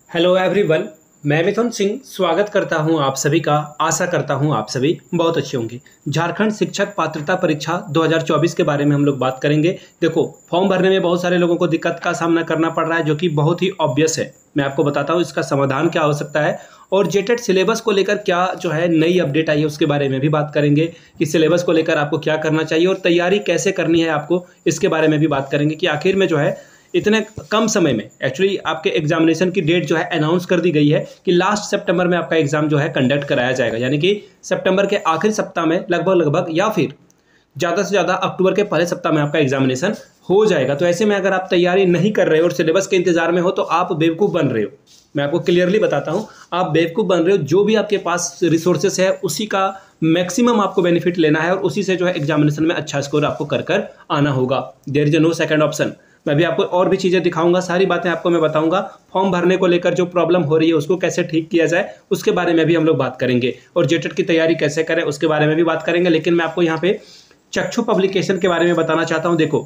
Hello everyone. मैं मिथुन सिंह स्वागत करता हूं आप सभी का। आशा करता हूं आप सभी बहुत अच्छे होंगे। झारखंड शिक्षक पात्रता परीक्षा 2024 के बारे में हम लोग बात करेंगे। देखो, फॉर्म भरने में बहुत सारे लोगों को दिक्कत का सामना करना पड़ रहा है, जो कि बहुत ही ऑब्वियस है। मैं आपको बताता हूं इसका समाधान क्या हो सकता है, और जेटेट सिलेबस को लेकर क्या जो है नई अपडेट आई है उसके बारे में भी बात करेंगे कि सिलेबस को लेकर आपको क्या करना चाहिए और तैयारी कैसे करनी है आपको, इसके बारे में भी बात करेंगे कि आखिर में जो है इतने कम समय में एक्चुअली आपके एग्जामिनेशन की डेट जो है अनाउंस कर दी गई है कि लास्ट सितंबर में आपका एग्जाम जो है कंडक्ट कराया जाएगा, यानी कि सितंबर के आखिरी सप्ताह में लगभग या फिर ज़्यादा से ज़्यादा अक्टूबर के पहले सप्ताह में आपका एग्जामिनेशन हो जाएगा। तो ऐसे में अगर आप तैयारी नहीं कर रहे हो और सिलेबस के इंतजार में हो तो आप बेवकूफ़ बन रहे हो। मैं आपको क्लियरली बताता हूँ, आप बेवकूफ़ बन रहे हो। जो भी आपके पास रिसोर्सेस है उसी का मैक्सिमम आपको बेनिफिट लेना है और उसी से जो है एग्जामिनेशन में अच्छा स्कोर आपको कर आना होगा। There is no second option. मैं भी आपको और भी चीज़ें दिखाऊंगा, सारी बातें आपको मैं बताऊंगा। फॉर्म भरने को लेकर जो प्रॉब्लम हो रही है उसको कैसे ठीक किया जाए उसके बारे में भी हम लोग बात करेंगे, और जेटेट की तैयारी कैसे करें उसके बारे में भी बात करेंगे। लेकिन मैं आपको यहाँ पे चक्षु पब्लिकेशन के बारे में बताना चाहता हूँ। देखो,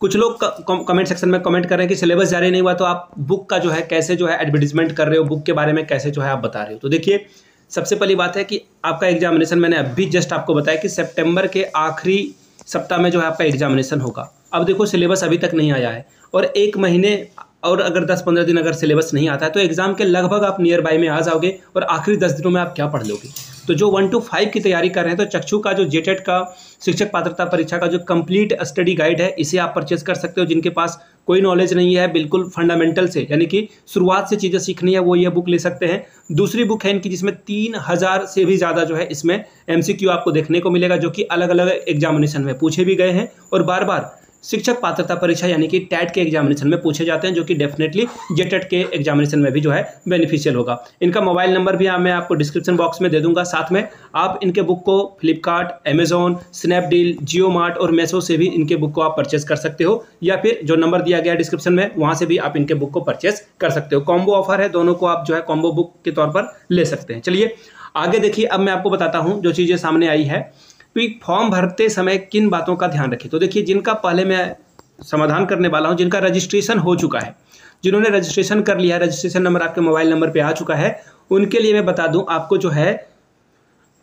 कुछ लोग कमेंट सेक्शन में कमेंट कर रहे हैं कि सिलेबस जारी नहीं हुआ तो आप बुक का जो है कैसे जो है एडवर्टीजमेंट कर रहे हो, बुक के बारे में कैसे जो है आप बता रहे हो। तो देखिए, सबसे पहली बात है कि आपका एग्जामिनेशन मैंने अभी जस्ट आपको बताया कि सितंबर के आखिरी सप्ताह में जो है आपका एग्जामिनेशन होगा। अब देखो, सिलेबस अभी तक नहीं आया है और एक महीने और अगर 10-15 दिन अगर सिलेबस नहीं आता है तो एग्जाम के लगभग आप नियर बाय में आ जाओगे और आखिरी 10 दिनों में आप क्या पढ़ लोगे। तो जो 1 to 5 की तैयारी कर रहे हैं तो चक्षु का जो जेटेट का शिक्षक पात्रता परीक्षा का जो कंप्लीट स्टडी गाइड है इसे आप परचेज कर सकते हो। जिनके पास कोई नॉलेज नहीं है, बिल्कुल फंडामेंटल से यानी कि शुरुआत से चीज़ें सीखनी है, वो ये बुक ले सकते हैं। दूसरी बुक है इनकी जिसमें 3000 से भी ज़्यादा जो है इसमें MCQ आपको देखने को मिलेगा, जो कि अलग अलग एग्जामिनेशन में पूछे भी गए हैं और बार बार शिक्षक पात्रता परीक्षा यानी कि टैट के एग्जामिनेशन में पूछे जाते हैं, जो कि डेफिनेटली जेटेट के एग्जामिनेशन में भी जो है बेनिफिशियल होगा। इनका मोबाइल नंबर भी मैं आपको डिस्क्रिप्शन बॉक्स में दे दूंगा। साथ में आप इनके बुक को फ्लिपकार्ट, अमेजॉन, स्नैपडील, जियो मार्ट और मेसो से भी इनके बुक को आप परचेस कर सकते हो, या फिर जो नंबर दिया गया है डिस्क्रिप्शन में वहाँ से भी आप इनके बुक को परचेस कर सकते हो। कॉम्बो ऑफर है, दोनों को आप जो है कॉम्बो बुक के तौर पर ले सकते हैं। चलिए आगे देखिए, अब मैं आपको बताता हूँ जो चीज़ें सामने आई है कि फॉर्म भरते समय किन बातों का ध्यान रखें। तो देखिए, जिनका पहले मैं समाधान करने वाला हूं, जिनका रजिस्ट्रेशन हो चुका है, जिन्होंने रजिस्ट्रेशन कर लिया है, रजिस्ट्रेशन नंबर आपके मोबाइल नंबर पे आ चुका है, उनके लिए मैं बता दूं आपको जो है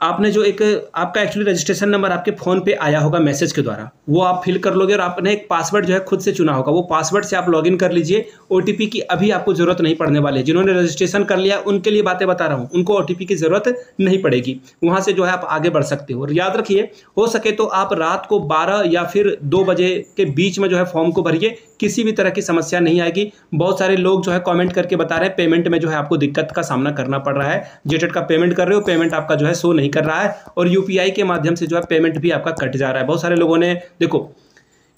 आपने जो एक आपका एक्चुअली रजिस्ट्रेशन नंबर आपके फ़ोन पे आया होगा मैसेज के द्वारा, वो आप फिल कर लोगे और आपने एक पासवर्ड जो है खुद से चुना होगा, वो पासवर्ड से आप लॉगिन कर लीजिए। OTP की अभी आपको ज़रूरत नहीं पड़ने वाली है। जिन्होंने रजिस्ट्रेशन कर लिया उनके लिए बातें बता रहा हूँ, उनको OTP की ज़रूरत नहीं पड़ेगी। वहाँ से जो है आप आगे बढ़ सकते हो। और याद रखिए, हो सके तो आप रात को 12 या फिर 2 बजे के बीच में जो है फॉर्म को भरिए, किसी भी तरह की समस्या नहीं आएगी। बहुत सारे लोग जो है कमेंट करके बता रहे हैं पेमेंट में जो है आपको दिक्कत का सामना करना पड़ रहा है। जेटेट का पेमेंट कर रहे हो, पेमेंट आपका जो है शो नहीं कर रहा है और UPI के माध्यम से जो है पेमेंट भी आपका कट जा रहा है। बहुत सारे लोगों ने, देखो,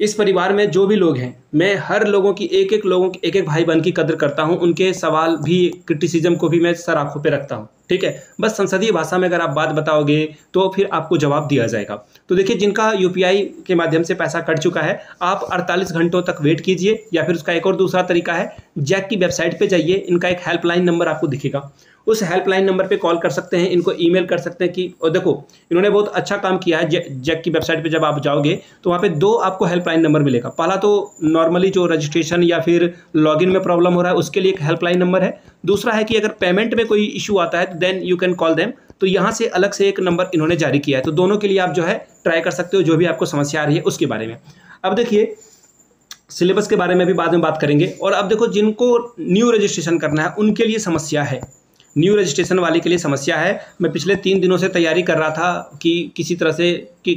इस परिवार में जो भी लोग हैं, मैं हर लोगों की एक भाई बहन की कदर करता हूं। उनके सवाल भी, क्रिटिसिज्म को भी मैं सर आंखों पे रखता हूं, ठीक है। बस संसदीय भाषा में अगर आप बात बताओगे तो फिर आपको जवाब दिया जाएगा। तो देखिए, जिनका UPI के माध्यम से पैसा कट चुका है, आप 48 घंटों तक वेट कीजिए, या फिर उसका एक और दूसरा तरीका है, जैक की वेबसाइट पे जाइए, इनका एक हेल्पलाइन नंबर आपको दिखेगा, उस हेल्पलाइन नंबर पे कॉल कर सकते हैं, इनको ईमेल कर सकते हैं कि, और देखो इन्होंने बहुत अच्छा काम किया है। जैक की वेबसाइट पे जब आप जाओगे तो वहाँ पे 2 आपको हेल्पलाइन नंबर मिलेगा। पहला तो नॉर्मली जो रजिस्ट्रेशन या फिर लॉगिन में प्रॉब्लम हो रहा है उसके लिए एक हेल्पलाइन नंबर है। दूसरा है कि अगर पेमेंट में कोई इशू आता है तो then you can call them, तो यहाँ से अलग से एक नंबर इन्होंने जारी किया है। तो दोनों के लिए आप जो है ट्राई कर सकते हो, जो भी आपको समस्या आ रही है उसके बारे में। अब देखिए, सिलेबस के बारे में भी बाद में बात करेंगे। और अब देखो, जिनको न्यू रजिस्ट्रेशन करना है उनके लिए समस्या है, न्यू रजिस्ट्रेशन वाले के लिए समस्या है। मैं पिछले 3 दिनों से तैयारी कर रहा था कि किसी तरह से कि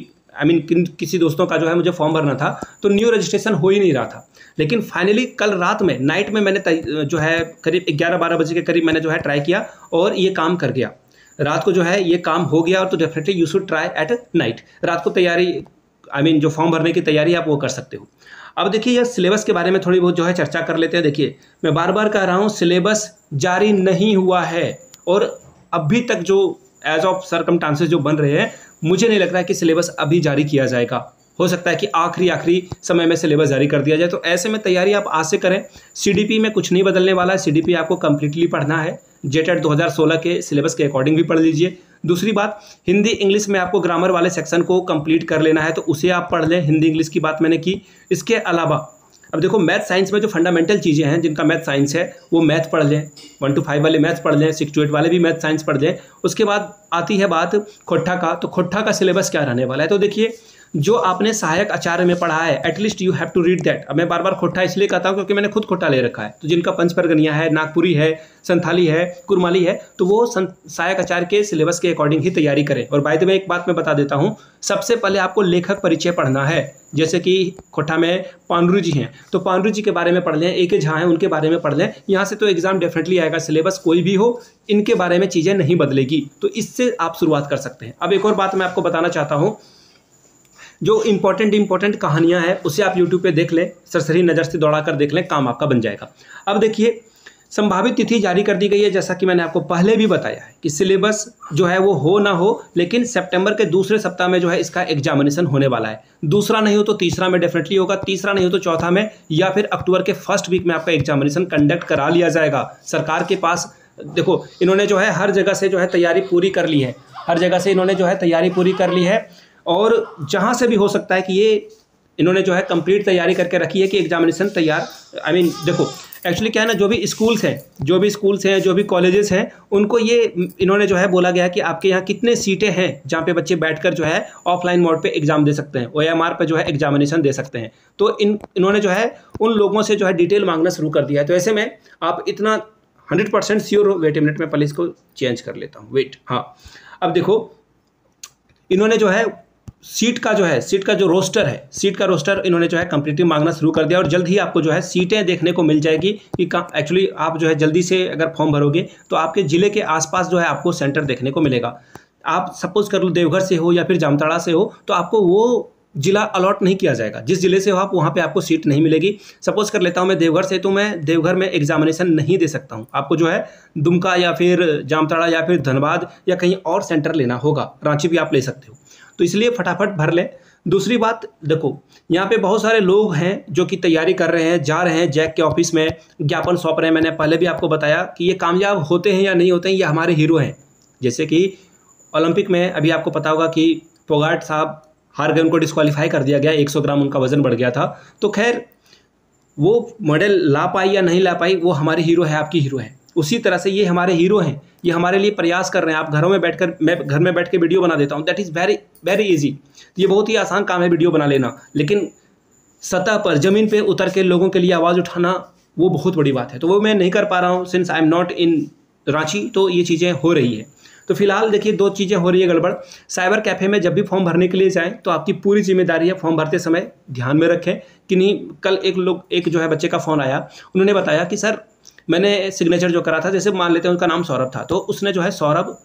किसी दोस्तों का जो है मुझे फॉर्म भरना था, तो न्यू रजिस्ट्रेशन हो ही नहीं रहा था। लेकिन फाइनली कल रात में, नाइट में मैंने जो है करीब 11-12 बजे के करीब मैंने जो है ट्राई किया और ये काम कर गया। रात को जो है ये काम हो गया। और तो definitely you should try at night. रात को तैयारी, जो फॉर्म भरने की तैयारी आप वो कर सकते हो। अब देखिए, यह सिलेबस के बारे में थोड़ी बहुत जो है चर्चा कर लेते हैं। देखिए, मैं बार बार कह रहा हूँ, सिलेबस जारी नहीं हुआ है और अभी तक जो एज ऑफ सर्कमस्टांसेस जो बन रहे हैं, मुझे नहीं लग रहा है कि सिलेबस अभी जारी किया जाएगा। हो सकता है कि आखिरी समय में सिलेबस जारी कर दिया जाए। तो ऐसे में तैयारी आप आज से करें। CDP में कुछ नहीं बदलने वाला है, CDP आपको कंप्लीटली पढ़ना है। जेटेट 2016 के सिलेबस के अकॉर्डिंग भी पढ़ लीजिए। दूसरी बात, हिंदी इंग्लिश में आपको ग्रामर वाले सेक्शन को कंप्लीट कर लेना है, तो उसे आप पढ़ लें। हिंदी इंग्लिश की बात मैंने की। इसके अलावा अब देखो मैथ साइंस में जो फंडामेंटल चीज़ें हैं, जिनका मैथ साइंस है वो मैथ पढ़ लें, 1 to 5 वाले मैथ पढ़ लें, 6 to 8 वाले भी मैथ साइंस पढ़ लें। उसके बाद आती है बात खोट्ठा का, तो खोट्ठा का सिलेबस क्या रहने वाला है। तो देखिए जो आपने सहायक आचार्य में पढ़ा है at least you have to read that. अब मैं बार बार खोट्ठा इसलिए कहता हूँ क्योंकि मैंने खुद खोट्ठा ले रखा है। तो जिनका पंचपरगनिया है, नागपुरी है, संथाली है, कुरमाली है, तो वो सहायक आचार्य के सिलेबस के अकॉर्डिंग ही तैयारी करें। और बाय द वे एक बात मैं बता देता हूँ, सबसे पहले आपको लेखक परिचय पढ़ना है। जैसे कि खोट्ठा में पांडुरु जी हैं, तो पांडुरु जी के बारे में पढ़ लें, ए के झा हैं उनके बारे में पढ़ लें। यहाँ से तो एग्जाम डेफिनेटली आएगा, सिलेबस कोई भी हो, इनके बारे में चीज़ें नहीं बदलेगी, तो इससे आप शुरुआत कर सकते हैं। अब एक और बात मैं आपको बताना चाहता हूँ, जो इंपॉर्टेंट कहानियां हैं उसे आप यूट्यूब पे देख लें, सरसरी नज़र से दौड़ा कर देख लें, काम आपका बन जाएगा। अब देखिए संभावित तिथि जारी कर दी गई है, जैसा कि मैंने आपको पहले भी बताया है कि सिलेबस जो है वो हो ना हो, लेकिन सितंबर के दूसरे सप्ताह में जो है इसका एग्जामिनेशन होने वाला है। दूसरा नहीं हो तो तीसरा में डेफिनेटली होगा, तीसरा नहीं हो तो चौथा में, या फिर अक्टूबर के फर्स्ट वीक में आपका एग्जामिनेशन कंडक्ट करा लिया जाएगा। सरकार के पास देखो इन्होंने जो है हर जगह से जो है तैयारी पूरी कर ली है, हर जगह से इन्होंने जो है तैयारी पूरी कर ली है, और जहाँ से भी हो सकता है कि ये इन्होंने जो है कंप्लीट तैयारी करके रखी है कि एग्जामिनेशन तैयार। देखो एक्चुअली क्या है ना, जो भी स्कूल्स हैं, जो भी कॉलेजेस हैं, उनको ये इन्होंने जो है बोला गया है कि आपके यहाँ कितने सीटें हैं जहाँ पे बच्चे बैठकर जो है ऑफलाइन मोड पे एग्जाम दे सकते हैं, OMR पे जो है एग्जामिनेशन दे सकते हैं। तो इन्होंने जो है उन लोगों से जो है डिटेल मांगना शुरू कर दिया है। तो ऐसे में आप इतना 100% श्योर हो, वेट मिनट में पहले इसको चेंज कर लेता हूँ, वेट, हाँ। अब देखो इन्होंने जो है सीट का जो रोस्टर है, सीट का रोस्टर इन्होंने जो है कंप्लीटली मांगना शुरू कर दिया, और जल्द ही आपको जो है सीटें देखने को मिल जाएगी कि एक्चुअली आप जो है जल्दी से अगर फॉर्म भरोगे तो आपके ज़िले के आसपास जो है आपको सेंटर देखने को मिलेगा। आप सपोज कर लो देवघर से हो या फिर जामताड़ा से हो, तो आपको वो जिला अलॉट नहीं किया जाएगा। जिस जिले से हो आप, वहाँ पे आपको सीट नहीं मिलेगी। सपोज कर लेता हूँ मैं देवघर से, तो मैं देवघर में एग्जामिनेशन नहीं दे सकता हूँ, आपको जो है दुमका या फिर जामताड़ा या फिर धनबाद या कहीं और सेंटर लेना होगा, रांची भी आप ले सकते हो। तो इसलिए फटाफट भर लें। दूसरी बात देखो, यहाँ पे बहुत सारे लोग हैं जो कि तैयारी कर रहे हैं, जा रहे हैं जैक के ऑफिस में ज्ञापन सौंप रहे हैं। मैंने पहले भी आपको बताया कि ये कामयाब होते हैं या नहीं होते हैं, ये हमारे हीरो हैं। जैसे कि ओलंपिक में अभी आपको पता होगा कि फोगाट साहब हार गए, उनको डिस्क्वालीफाई कर दिया गया, 100 ग्राम उनका वजन बढ़ गया था। तो खैर वो मेडल ला पाई या नहीं ला पाई, वो हमारे हीरो है, आपकी हीरो है। उसी तरह से ये हमारे हीरो हैं, ये हमारे लिए प्रयास कर रहे हैं। आप घरों में बैठकर, मैं घर में बैठ के वीडियो बना देता हूँ, that is very very easy. ये बहुत ही आसान काम है वीडियो बना लेना, लेकिन सतह पर ज़मीन पे उतर के लोगों के लिए आवाज़ उठाना वो बहुत बड़ी बात है। तो वो मैं नहीं कर पा रहा हूँ, since I am not in Ranchi, तो ये चीज़ें हो रही है। तो फिलहाल देखिए 2 चीज़ें हो रही है गड़बड़। साइबर कैफ़े में जब भी फॉर्म भरने के लिए जाएं तो आपकी पूरी जिम्मेदारी है फॉर्म भरते समय ध्यान में रखें कि नहीं। कल एक जो है बच्चे का फ़ोन आया, उन्होंने बताया कि सर मैंने सिग्नेचर जो करा था, जैसे मान लेते हैं उनका नाम सौरभ था, तो उसने जो है सौरभ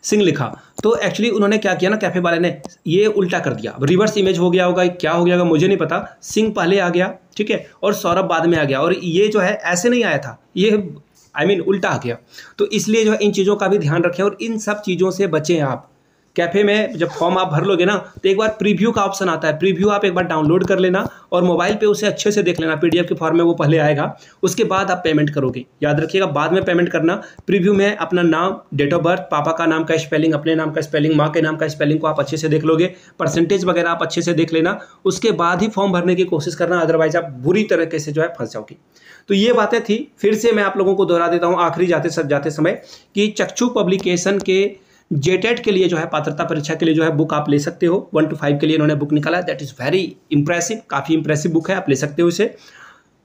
सिंह लिखा। तो एक्चुअली उन्होंने क्या किया ना, कैफ़े वाले ने ये उल्टा कर दिया, रिवर्स इमेज हो गया होगा, क्या हो गया होगा मुझे नहीं पता। सिंह पहले आ गया, ठीक है, और सौरभ बाद में आ गया, और ये जो है ऐसे नहीं आया था, ये उल्टा आ गया। तो इसलिए जो है इन चीज़ों का भी ध्यान रखें और इन सब चीज़ों से बचें आप। कैफ़े में जब फॉर्म आप भर लोगे ना, तो एक बार प्रीव्यू का ऑप्शन आता है, प्रीव्यू आप एक बार डाउनलोड कर लेना और मोबाइल पे उसे अच्छे से देख लेना। PDF के फॉर्म में वो पहले आएगा, उसके बाद आप पेमेंट करोगे। याद रखिएगा, बाद में पेमेंट करना। प्रीव्यू में अपना नाम, डेट ऑफ बर्थ, पापा का नाम का स्पेलिंग, अपने नाम का स्पेलिंग, माँ के नाम का स्पेलिंग को आप अच्छे से देख लोगे, परसेंटेज वगैरह आप अच्छे से देख लेना। उसके बाद ही फॉर्म भरने की कोशिश करना, अदरवाइज आप बुरी तरीके से जो है फंस जाओगे। तो ये बातें थी, फिर से मैं आप लोगों को दोहरा देता हूँ आखिरी जाते समय कि चक्षु पब्लिकेशन के JTET के लिए जो है पात्रता परीक्षा के लिए जो है बुक आप ले सकते हो। 1 to 5 के लिए इन्होंने बुक निकाला है, दैट इज़ वेरी इंप्रेसिव, काफ़ी इंप्रेसिव बुक है, आप ले सकते हो इसे।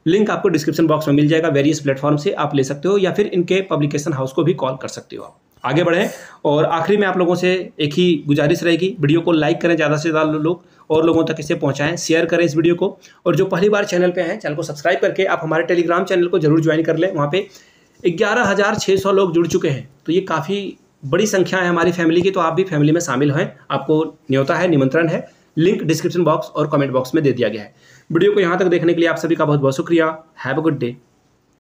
लिंक आपको डिस्क्रिप्शन बॉक्स में मिल जाएगा, वेरियस प्लेटफॉर्म से आप ले सकते हो, या फिर इनके पब्लिकेशन हाउस को भी कॉल कर सकते हो। आप आगे बढ़ें, और आखिरी में आप लोगों से एक ही गुजारिश रहेगी, वीडियो को लाइक करें, ज़्यादा से ज़्यादा लोग और लोगों तक इसे पहुंचाएं, शेयर करें इस वीडियो को। और जो पहली बार चैनल पे हैं, चैनल को सब्सक्राइब करके आप हमारे टेलीग्राम चैनल को जरूर ज्वाइन कर लें। वहाँ पे 11,600 लोग जुड़ चुके हैं, तो ये काफ़ी बड़ी संख्या है हमारी फैमिली की। तो आप भी फैमिली में शामिल हैं, आपको न्योता है, निमंत्रण है। लिंक डिस्क्रिप्शन बॉक्स और कमेंट बॉक्स में दे दिया गया है। वीडियो को यहाँ तक देखने के लिए आप सभी का बहुत बहुत शुक्रिया। Have a good day.